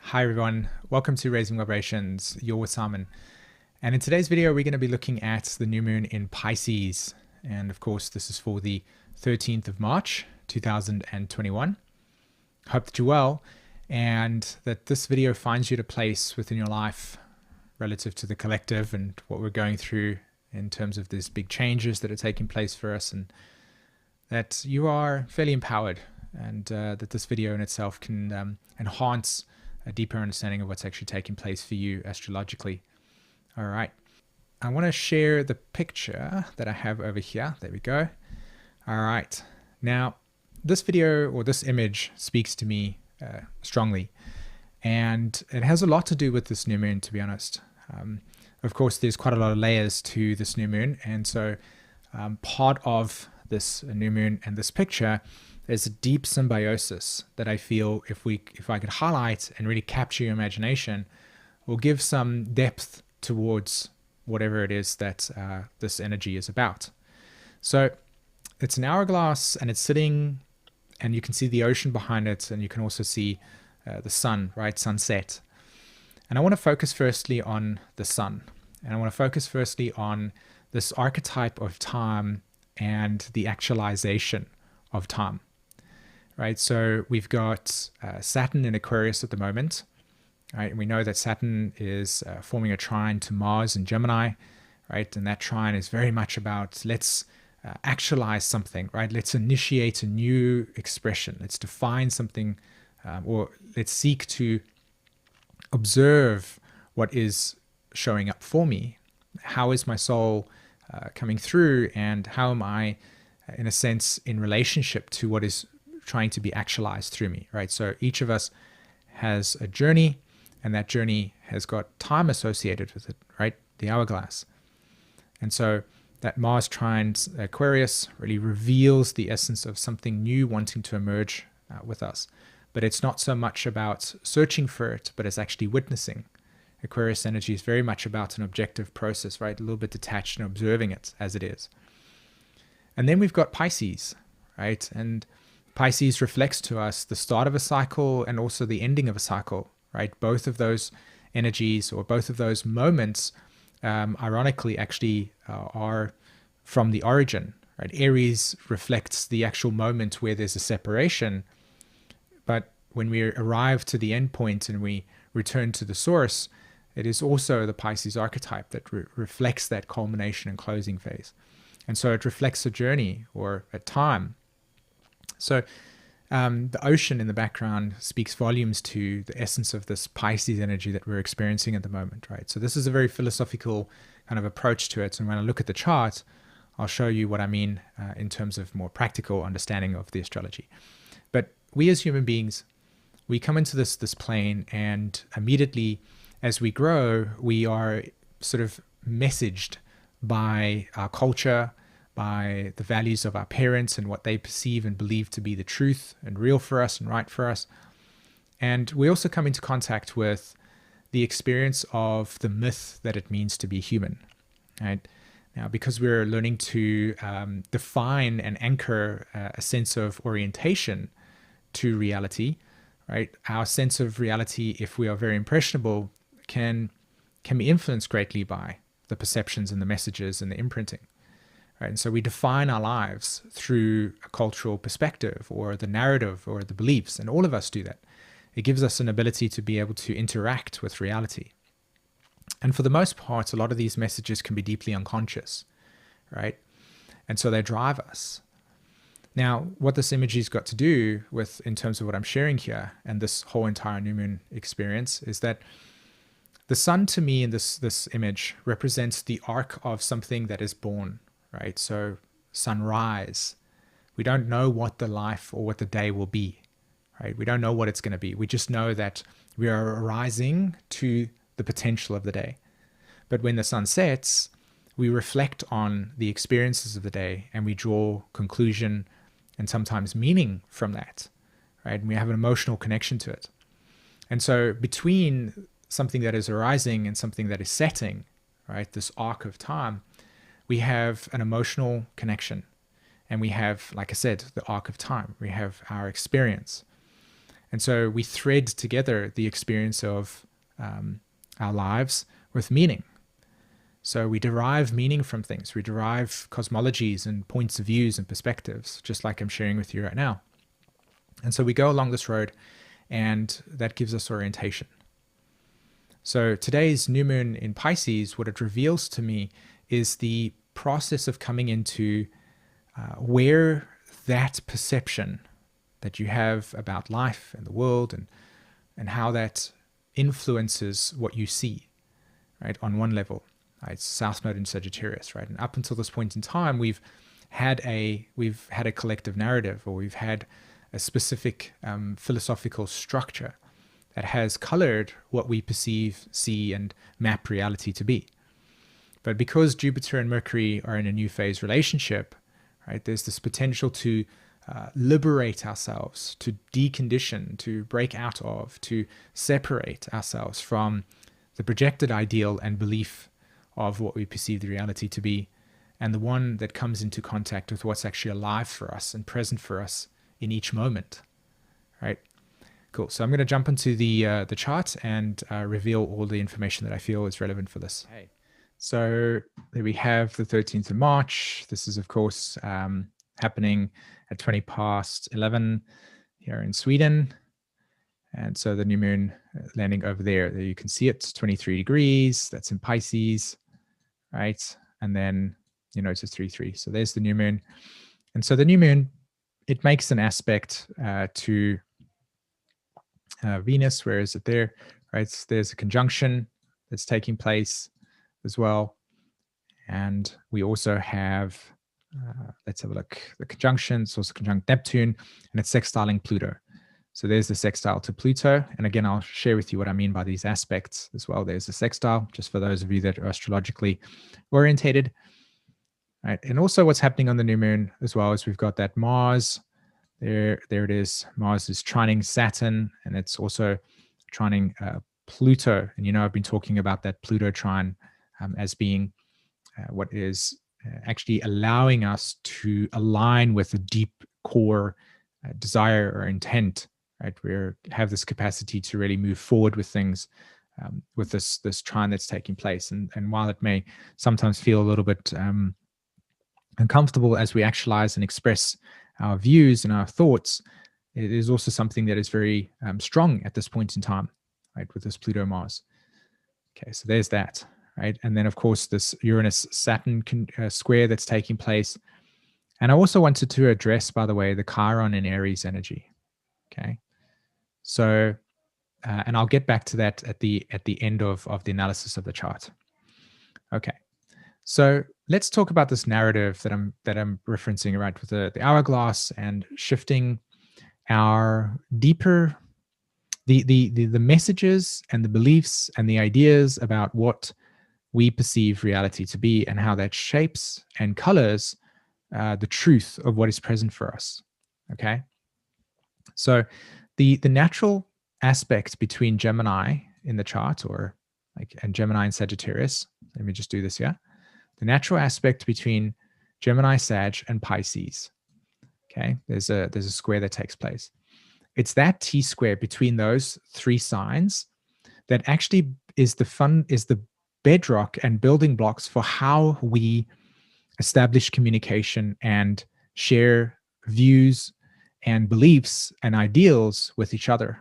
Hi everyone, welcome to Raising Vibrations. You're with Simon. And in today's video, we're going to be looking at the new moon in Pisces. And of course, this is for the 13th of March, 2021. Hope that you're well and that this video finds you at a place within your life relative to the collective and what we're going through in terms of these big changes that are taking place for us, and that you are fairly empowered, and that this video in itself can enhance a deeper understanding of what's actually taking place for you astrologically. All right. I want to share the picture that I have over here. There we go. All right. Now, this video or this image speaks to me strongly, and it has a lot to do with this new moon, to be honest. Of course, there's quite a lot of layers to this new moon, and so part of this new moon and this picture, there's a deep symbiosis that I feel if I could highlight and really capture your imagination, will give some depth towards whatever it is that this energy is about. So it's an hourglass, and it's sitting, and you can see the ocean behind it, and you can also see the sun, right? Sunset. And I want to focus firstly on the sun, and I want to focus firstly on this archetype of time and the actualization of time. Right, so we've got Saturn in Aquarius at the moment. Right, and we know that Saturn is forming a trine to Mars in Gemini, right? And that trine is very much about let's actualize something, right? Let's initiate a new expression. Let's define something, or let's seek to observe what is showing up for me. How is my soul coming through, and how am I, in a sense, in relationship to what is trying to be actualized through me, right? So each of us has a journey, and that journey has got time associated with it, right? The hourglass. And so that Mars trine Aquarius really reveals the essence of something new wanting to emerge with us. But it's not so much about searching for it, but it's actually witnessing. Aquarius energy is very much about an objective process, right? A little bit detached and observing it as it is. And then we've got Pisces, right? And Pisces reflects to us the start of a cycle and also the ending of a cycle, right? Both of those energies, or both of those moments, ironically, actually are from the origin, right? Aries reflects the actual moment where there's a separation, but when we arrive to the end point and we return to the source, it is also the Pisces archetype that reflects that culmination and closing phase. And so it reflects a journey or a time. So the ocean in the background speaks volumes to the essence of this Pisces energy that we're experiencing at the moment, right? So this is a very philosophical kind of approach to it. And when I look at the chart, I'll show you what I mean in terms of more practical understanding of the astrology. But we as human beings, we come into this plane, and immediately as we grow, we are sort of messaged by our culture, by the values of our parents and what they perceive and believe to be the truth and real for us and right for us. And we also come into contact with the experience of the myth that it means to be human, right? Now, because we're learning to define and anchor a sense of orientation to reality, right? Our sense of reality, if we are very impressionable, can be influenced greatly by the perceptions and the messages and the imprinting. Right? And so we define our lives through a cultural perspective or the narrative or the beliefs, and all of us do that. It gives us an ability to be able to interact with reality. And for the most part, a lot of these messages can be deeply unconscious, right? And so they drive us. Now, what this imagery's got to do with, in terms of what I'm sharing here, and this whole entire new moon experience, is that the sun to me in this image represents the arc of something that is born. Right? So sunrise, we don't know what the life or what the day will be, right? We don't know what it's going to be. We just know that we are arising to the potential of the day. But when the sun sets, we reflect on the experiences of the day, and we draw conclusion and sometimes meaning from that, right? And we have an emotional connection to it. And so between something that is arising and something that is setting, right, this arc of time, we have an emotional connection, and we have, like I said, the arc of time. We have our experience. And so we thread together the experience of our lives with meaning. So we derive meaning from things. We derive cosmologies and points of views and perspectives, just like I'm sharing with you right now. And so we go along this road, and that gives us orientation. So today's new moon in Pisces, what it reveals to me is the process of coming into where that perception that you have about life and the world and how that influences what you see, right? On one level, right? It's South Node in Sagittarius, right? And up until this point in time, we've had a collective narrative, or we've had a specific philosophical structure that has colored what we perceive, see, and map reality to be. But because Jupiter and Mercury are in a new phase relationship, right, there's this potential to liberate ourselves, to decondition, to break out of, to separate ourselves from the projected ideal and belief of what we perceive the reality to be, and the one that comes into contact with what's actually alive for us and present for us in each moment, right? Cool. So I'm going to jump into the chart and reveal all the information that I feel is relevant for this. Okay. So there we have the 13th of March. This is, of course, happening at 20 past 11 here in Sweden. And so the new moon landing over there. There you can see it, 23 degrees. That's in Pisces, right? And then you notice 3-3. So there's the new moon. And so the new moon, it makes an aspect to Venus. Where is it there? Right? So there's a conjunction that's taking place as well. And we also have, let's have a look, the conjunction. It's also conjunct Neptune, and it's sextiling Pluto. So there's the sextile to Pluto. And again, I'll share with you what I mean by these aspects as well. There's the sextile, just for those of you that are astrologically orientated. Right. And also what's happening on the new moon as well is we've got that Mars. There it is. Mars is trining Saturn, and it's also trining Pluto. And, you know, I've been talking about that Pluto trine as being what is actually allowing us to align with a deep core desire or intent, right? We have this capacity to really move forward with things with this trine that's taking place. And while it may sometimes feel a little bit uncomfortable as we actualize and express our views and our thoughts, it is also something that is very strong at this point in time, right, with this Pluto Mars. Okay, so there's that, right? And then, of course, this Uranus-Saturn square that's taking place. And I also wanted to address, by the way, the Chiron and Aries energy, okay? So, and I'll get back to that at the end of the analysis of the chart. Okay. So let's talk about this narrative that I'm referencing, right, with the hourglass and shifting our deeper the messages and the beliefs and the ideas about what we perceive reality to be, and how that shapes and colors the truth of what is present for us. Okay. So the natural aspect between Gemini in the chart, and Gemini and Sagittarius. Let me just do this here. The natural aspect between Gemini, Sag, and Pisces. Okay, there's a square that takes place. It's that T square between those three signs that actually is the bedrock and building blocks for how we establish communication and share views and beliefs and ideals with each other.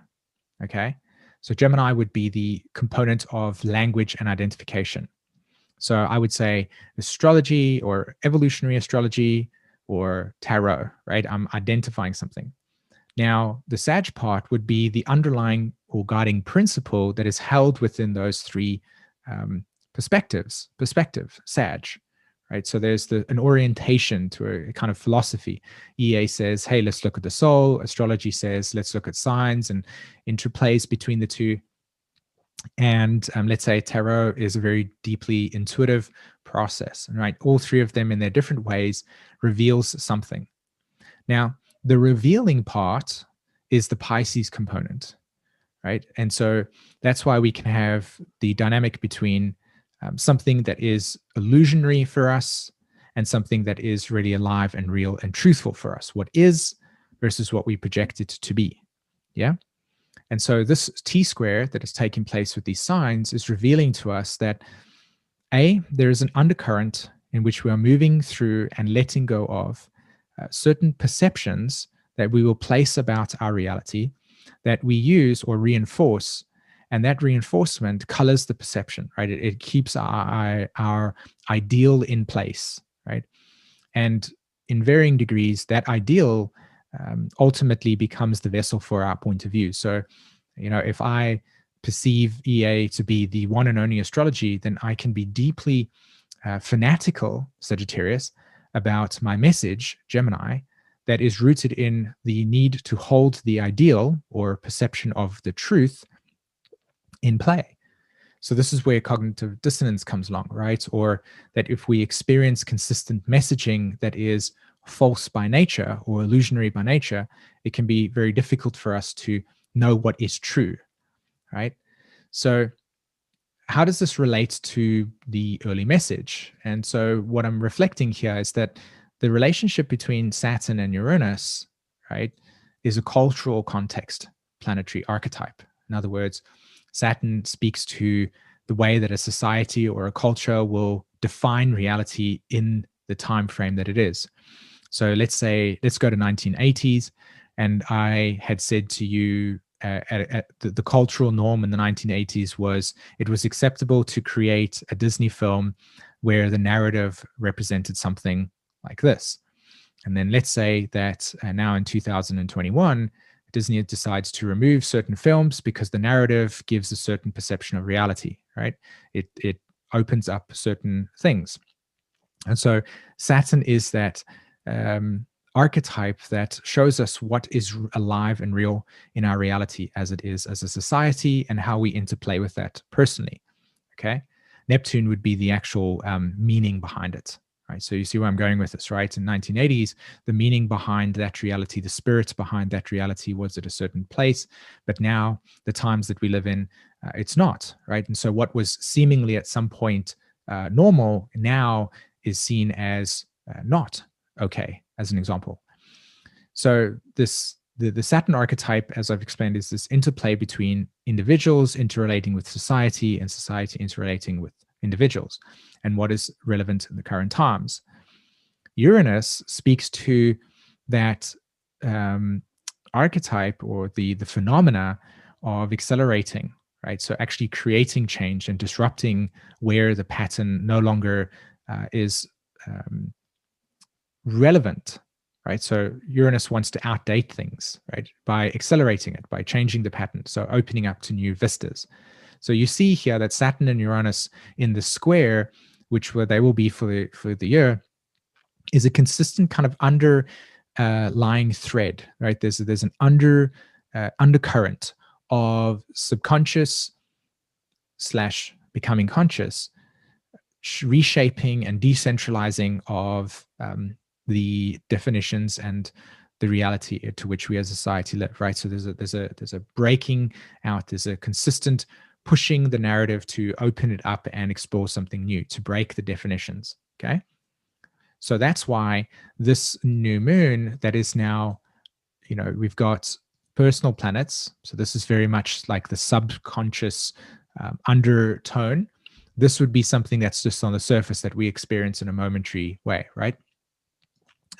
Okay, so Gemini would be the component of language and identification. So I would say astrology or evolutionary astrology or tarot, right? I'm identifying something. Now, the Sag part would be the underlying or guiding principle that is held within those three perspective, Sag, right? So there's an orientation to a kind of philosophy. EA says, hey, let's look at the soul. Astrology says, let's look at signs and interplays between the two. And let's say tarot is a very deeply intuitive process, right? All three of them in their different ways reveals something. Now, the revealing part is the Pisces component, right? And so that's why we can have the dynamic between something that is illusionary for us and something that is really alive and real and truthful for us. What is versus what we project it to be, yeah? And so this T-square that is taking place with these signs is revealing to us that there is an undercurrent in which we are moving through and letting go of certain perceptions that we will place about our reality that we use or reinforce, and that reinforcement colors the perception, right? It keeps our ideal in place, right? And in varying degrees, that ideal ultimately becomes the vessel for our point of view. So, if I perceive EA to be the one and only astrology, then I can be deeply fanatical, Sagittarius, about my message, Gemini, that is rooted in the need to hold the ideal or perception of the truth in play. So this is where cognitive dissonance comes along, right? Or that if we experience consistent messaging that is false by nature or illusionary by nature, it can be very difficult for us to know what is true, right? So how does this relate to the early message? And so what I'm reflecting here is that the relationship between Saturn and Uranus, right, is a cultural context planetary archetype. In other words, Saturn speaks to the way that a society or a culture will define reality in the time frame that it is. So let's go to 1980s, and I had said to you the cultural norm in the 1980s was it was acceptable to create a Disney film where the narrative represented something like this. And then let's say that now in 2021, Disney decides to remove certain films because the narrative gives a certain perception of reality, right? It opens up certain things. And so Saturn is that archetype that shows us what is alive and real in our reality as it is as a society and how we interplay with that personally, okay? Neptune would be the actual meaning behind it. Right, so you see where I'm going with this, right? In 1980s, the meaning behind that reality, the spirit behind that reality was at a certain place. But now, the times that we live in, it's not, right? And so what was seemingly at some point normal now is seen as not okay, as an example. So the Saturn archetype, as I've explained, is this interplay between individuals interrelating with society and society interrelating with individuals and what is relevant in the current times. Uranus speaks to that archetype or the phenomena of accelerating, right? So actually creating change and disrupting where the pattern no longer is relevant, right? So Uranus wants to outdate things, right? By accelerating it, by changing the pattern, so opening up to new vistas. So you see here that Saturn and Uranus in the square, which they will be for the year, is a consistent kind of underlying thread, right? There's an undercurrent of subconscious / becoming conscious, reshaping and decentralizing of the definitions and the reality to which we as a society live, right? So there's a breaking out, there's a consistent pushing the narrative to open it up and explore something new, to break the definitions, okay? So that's why this new moon that is now, we've got personal planets. So this is very much like the subconscious undertone. This would be something that's just on the surface that we experience in a momentary way, right?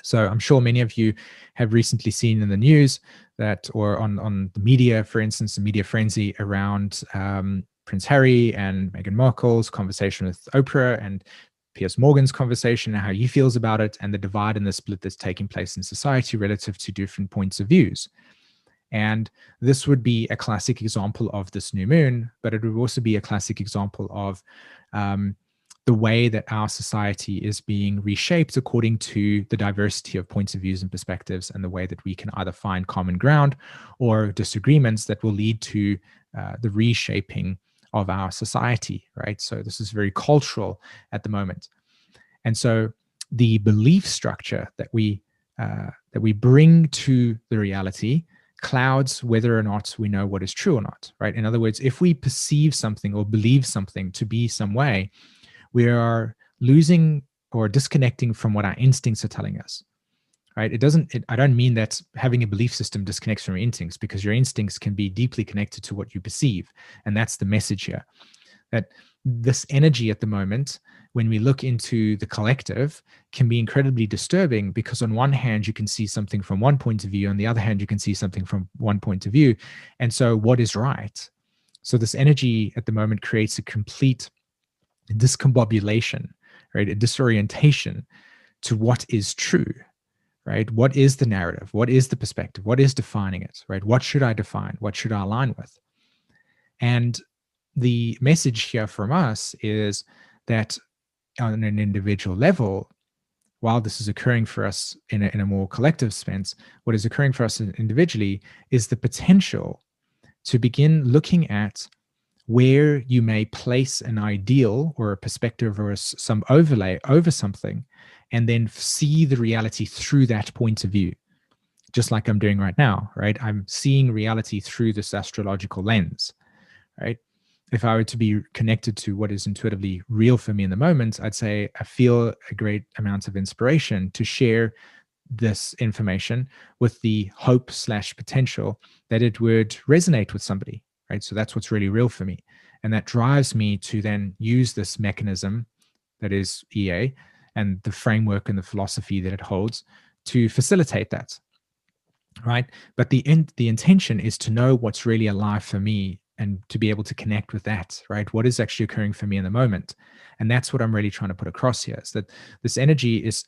So I'm sure many of you have recently seen in the news that, or on the media, for instance, the media frenzy around Prince Harry and Meghan Markle's conversation with Oprah and Piers Morgan's conversation and how he feels about it, and the divide and the split that's taking place in society relative to different points of views. And this would be a classic example of this new moon, but it would also be a classic example of the way that our society is being reshaped according to the diversity of points of views and perspectives, and the way that we can either find common ground or disagreements that will lead to the reshaping of our society, right? So this is very cultural at the moment. And so the belief structure that we bring to the reality clouds whether or not we know what is true or not, right? In other words, if we perceive something or believe something to be some way, we are losing or disconnecting from what our instincts are telling us, right? I don't mean that having a belief system disconnects from your instincts, because your instincts can be deeply connected to what you perceive. And that's the message here, that this energy at the moment, when we look into the collective, can be incredibly disturbing, because on one hand, you can see something from one point of view. On the other hand, you can see something from one point of view. And so what is right? So this energy at the moment creates a complete discombobulation, right? A disorientation to what is true, right? What is the narrative? What is the perspective? What is defining it, right? What should I define? What should I align with? And the message here from us is that on an individual level, while this is occurring for us in a more collective sense, what is occurring for us individually is the potential to begin looking at where you may place an ideal or a perspective or some overlay over something, and then see the reality through that point of view, just like I'm doing right now, right? I'm seeing reality through this astrological lens, right? If I were to be connected to what is intuitively real for me in the moment, I'd say I feel a great amount of inspiration to share this information with the hope / potential that it would resonate with somebody, right? So that's what's really real for me. And that drives me to then use this mechanism that is EA and the framework and the philosophy that it holds to facilitate that, right? But the intention is to know what's really alive for me and to be able to connect with that, right? What is actually occurring for me in the moment? And that's what I'm really trying to put across here, is that this energy is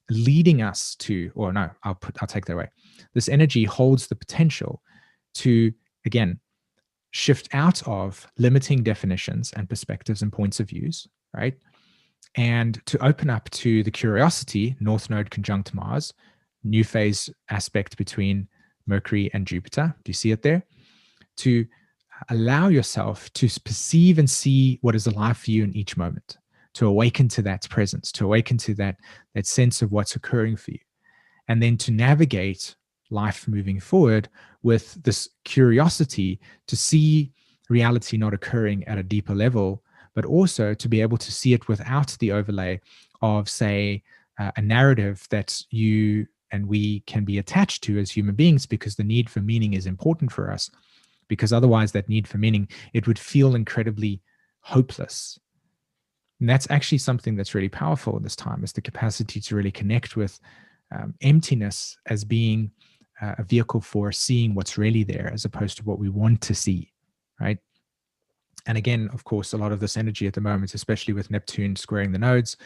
leading us to, or no, I'll take that away. This energy holds the potential to, again, shift out of limiting definitions and perspectives and points of views, right? And to open up to the curiosity, North Node conjunct Mars, new phase aspect between Mercury and Jupiter. Do you see it there? To allow yourself to perceive and see what is alive for you in each moment, to awaken to that presence, to awaken to that sense of what's occurring for you, and then to navigate life moving forward with this curiosity to see reality not occurring at a deeper level, but also to be able to see it without the overlay of, say, a narrative that you and we can be attached to as human beings, because the need for meaning is important for us. Because otherwise, that need for meaning, it would feel incredibly hopeless. And that's actually something that's really powerful at this time, is the capacity to really connect with emptiness as being a vehicle for seeing what's really there, as opposed to what we want to see, right? And again, of course, a lot of this energy at the moment, especially with Neptune squaring the nodes,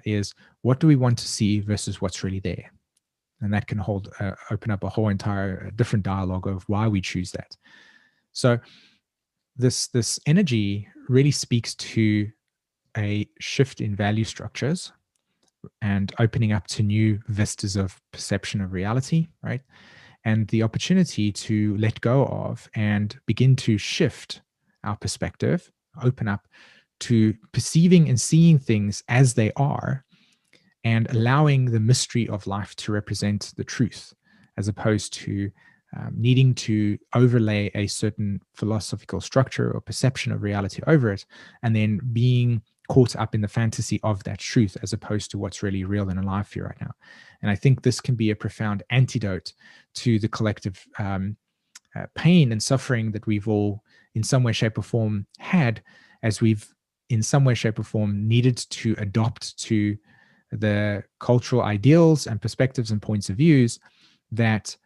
is what do we want to see versus what's really there? And that can open up a whole entire different dialogue of why we choose that. So this energy really speaks to a shift in value structures and opening up to new vistas of perception of reality, right? And the opportunity to let go of and begin to shift our perspective, open up to perceiving and seeing things as they are, and allowing the mystery of life to represent the truth, as opposed to needing to overlay a certain philosophical structure or perception of reality over it, and then being caught up in the fantasy of that truth, as opposed to what's really real and alive for you right now. And I think this can be a profound antidote to the collective pain and suffering that we've all, in some way, shape, or form, had, as we've, in some way, shape, or form, needed to adopt to the cultural ideals and perspectives and points of views that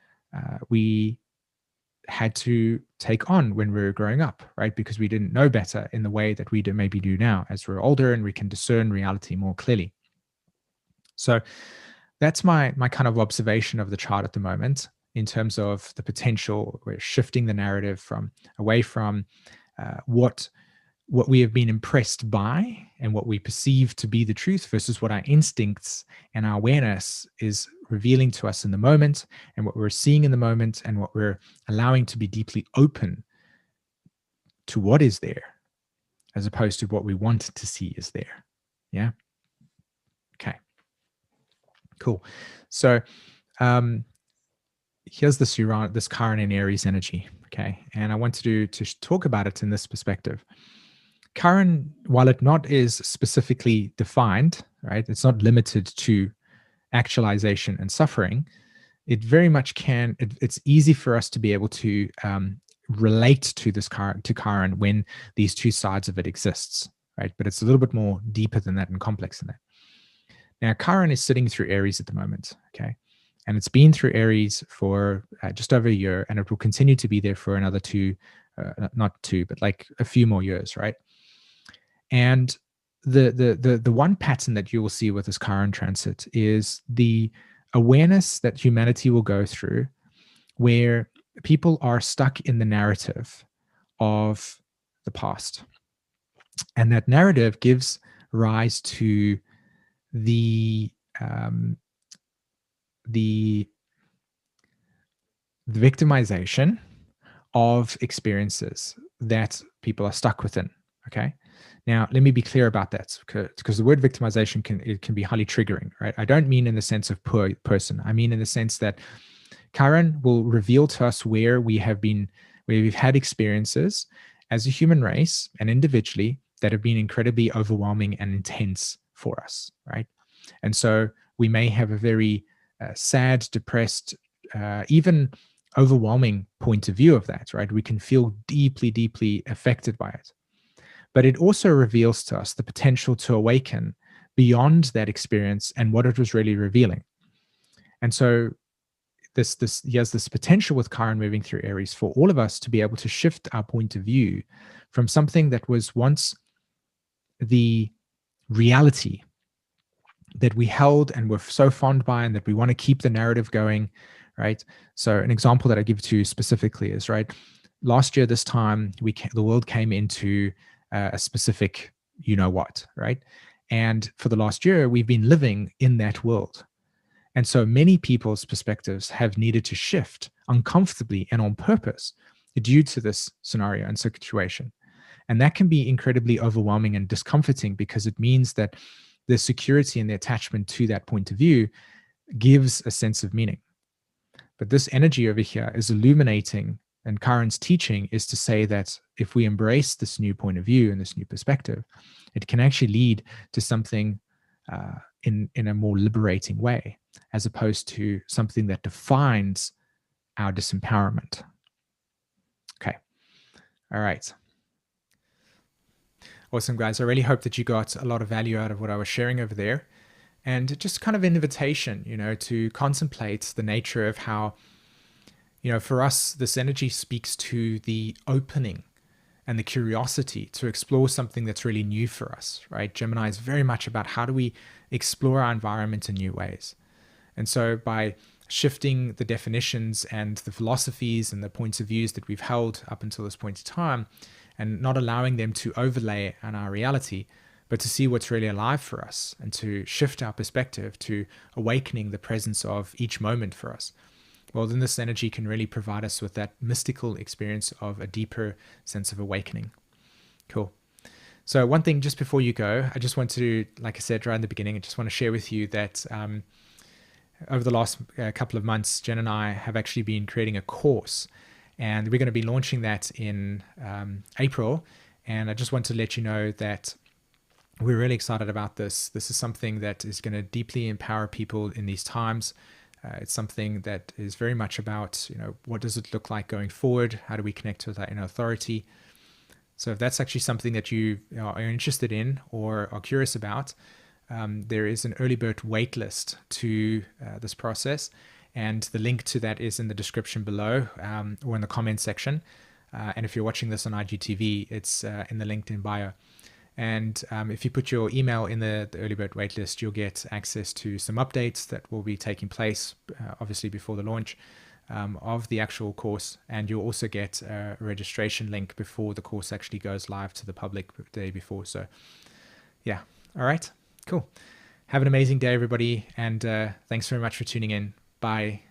we had to take on when we were growing up, right? Because we didn't know better in the way that we maybe do now as we're older and we can discern reality more clearly. So that's my kind of observation of the chart at the moment, in terms of the potential. We're shifting the narrative from away from what we have been impressed by and what we perceive to be the truth, versus what our instincts and our awareness is revealing to us in the moment, and what we're seeing in the moment, and what we're allowing to be deeply open to what is there, as opposed to what we want to see is there. Yeah. Okay. Cool. So here's this Chiron and Aries energy. Okay. And I want to talk about it in this perspective. Chiron, while it not is specifically defined, right? It's not limited to actualization and suffering, it very much can, it's easy for us to be able to relate to this Chiron when these two sides of it exists, right? But it's a little bit more deeper than that and complex than that. Now, Chiron is sitting through Aries at the moment, okay? And it's been through Aries for just over a year, and it will continue to be there for another not two, but like a few more years, right? And the one pattern that you will see with this Chiron transit is the awareness that humanity will go through where people are stuck in the narrative of the past. And that narrative gives rise to the victimization of experiences that people are stuck within. Okay. Now, let me be clear about that, because the word victimization can be highly triggering, right? I don't mean in the sense of poor person. I mean in the sense that Chiron will reveal to us where we've had experiences as a human race and individually that have been incredibly overwhelming and intense for us, right? And so we may have a very sad, depressed, even overwhelming point of view of that, right? We can feel deeply, deeply affected by it. But it also reveals to us the potential to awaken beyond that experience and what it was really revealing. And so he has this potential with Chiron moving through Aries for all of us to be able to shift our point of view from something that was once the reality that we held and were so fond by, and that we want to keep the narrative going, right? So an example that I give to you specifically is, right, last year this time the world came into a specific what, right? And for the last year, we've been living in that world. And so many people's perspectives have needed to shift uncomfortably and on purpose due to this scenario and situation. And that can be incredibly overwhelming and discomforting, because it means that the security and the attachment to that point of view gives a sense of meaning. But this energy over here is illuminating, and Chiron's teaching is to say that if we embrace this new point of view and this new perspective, it can actually lead to something in a more liberating way, as opposed to something that defines our disempowerment. Okay. All right. Awesome, guys. I really hope that you got a lot of value out of what I was sharing over there. And just kind of an invitation, to contemplate the nature of how, for us, this energy speaks to the opening and the curiosity to explore something that's really new for us, right? Gemini is very much about how do we explore our environment in new ways. And so by shifting the definitions and the philosophies and the points of views that we've held up until this point in time, and not allowing them to overlay on our reality, but to see what's really alive for us and to shift our perspective to awakening the presence of each moment for us, well, then this energy can really provide us with that mystical experience of a deeper sense of awakening. Cool. So one thing just before you go, I just want to, like I said right in the beginning, I just want to share with you that over the last couple of months, Jen and I have actually been creating a course, and we're going to be launching that in April. And I just want to let you know that we're really excited about this. This is something that is going to deeply empower people in these times. It's something that is very much about, what does it look like going forward? How do we connect with our inner authority? So if that's actually something that you are interested in or are curious about, there is an early bird wait list to this process. And the link to that is in the description below or in the comment section. And if you're watching this on IGTV, it's in the LinkedIn bio. And if you put your email in the early bird waitlist, you'll get access to some updates that will be taking place, obviously before the launch of the actual course. And you'll also get a registration link before the course actually goes live to the public the day before. So yeah, all right, cool. Have an amazing day, everybody. And thanks very much for tuning in. Bye.